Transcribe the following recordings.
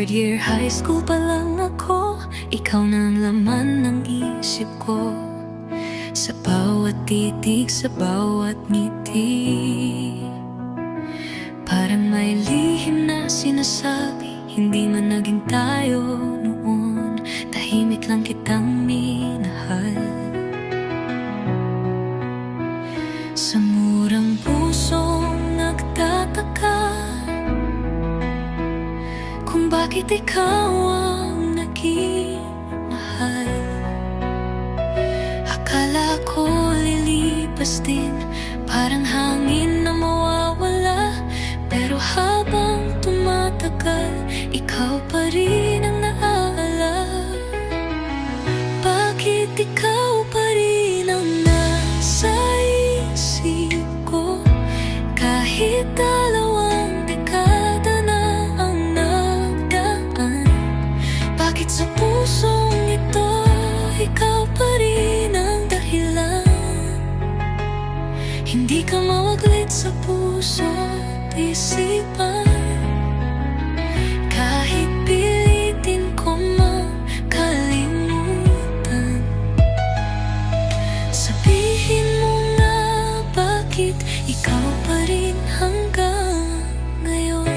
Third year high school pa lang ako, ikaw na ang laman ng isip ko. Sa bawat titig, sa bawat ngiti, parang may lihim na sinasabi, hindi man naging tayo noon, tahimik lang kitang minahal. Sa murang pusong nagtataka kung bakit ikaw ang naging mahal. Akala ko lilipas din, parang hangin na mawawala, pero habang tumatagal, ikaw pa rin ang naaalala. Bakit ikaw pa rin ang nasa isip ko, kahit dalawang dekada na ang nagdaan? Bakit sa pusong ito, ikaw pa rin ang dahilan? Hindi ka mawaglit sa puso at isipan, kahit pilitin ko mang kalimutan. Sabihin mo na bakit ikaw pa rin hanggang ngayon.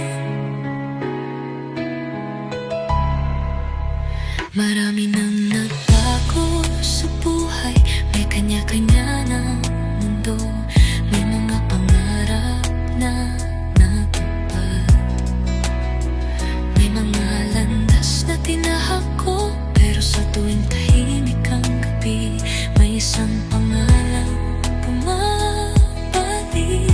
Marami nang nagbago sa buhay, may kanya-kanya ng mundo, may mga pangarap na natupad, may mga landas na tinahak ko, pero sa tuwing tahimik ang gabi, may isang pangalan bumabalik.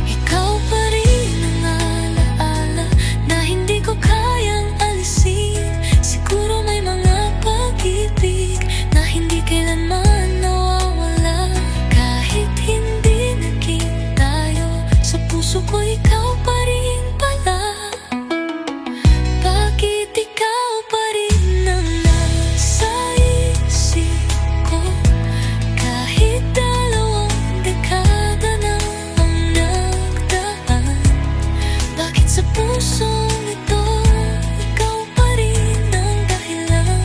Ikaw pa rin ang alaala na hindi ko kayang alisin. Siguro may mga pag-ibig na hindi kailanman nawawala, kahit hindi naging tayo, sa puso ko ikaw pa rin pala. Bakit ikaw pa rin ang nasa isip ko, kahit dalawang dekada na ang nagdaan? Bakit sa pusong ito, ikaw pa rin ang dahilan?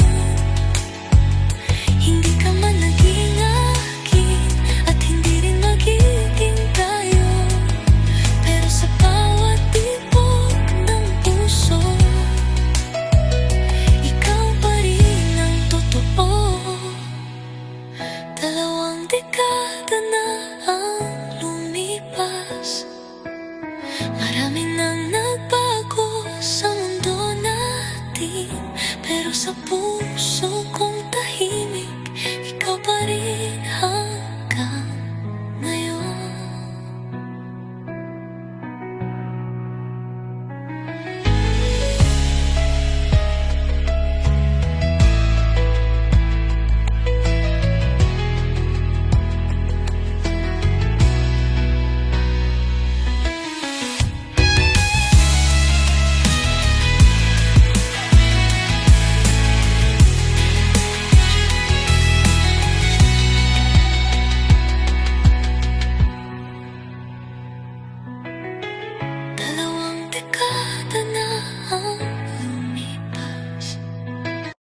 Hindi ka man naging akin, at hindi rin magiging tayo, pero sa bawat tibok ng puso, ikaw pa rin ang totoo. Dalawang dekada na ang lumipas, marami nang nagbago sa mundo natin, pero sa puso kong tahimik, ikaw pa rin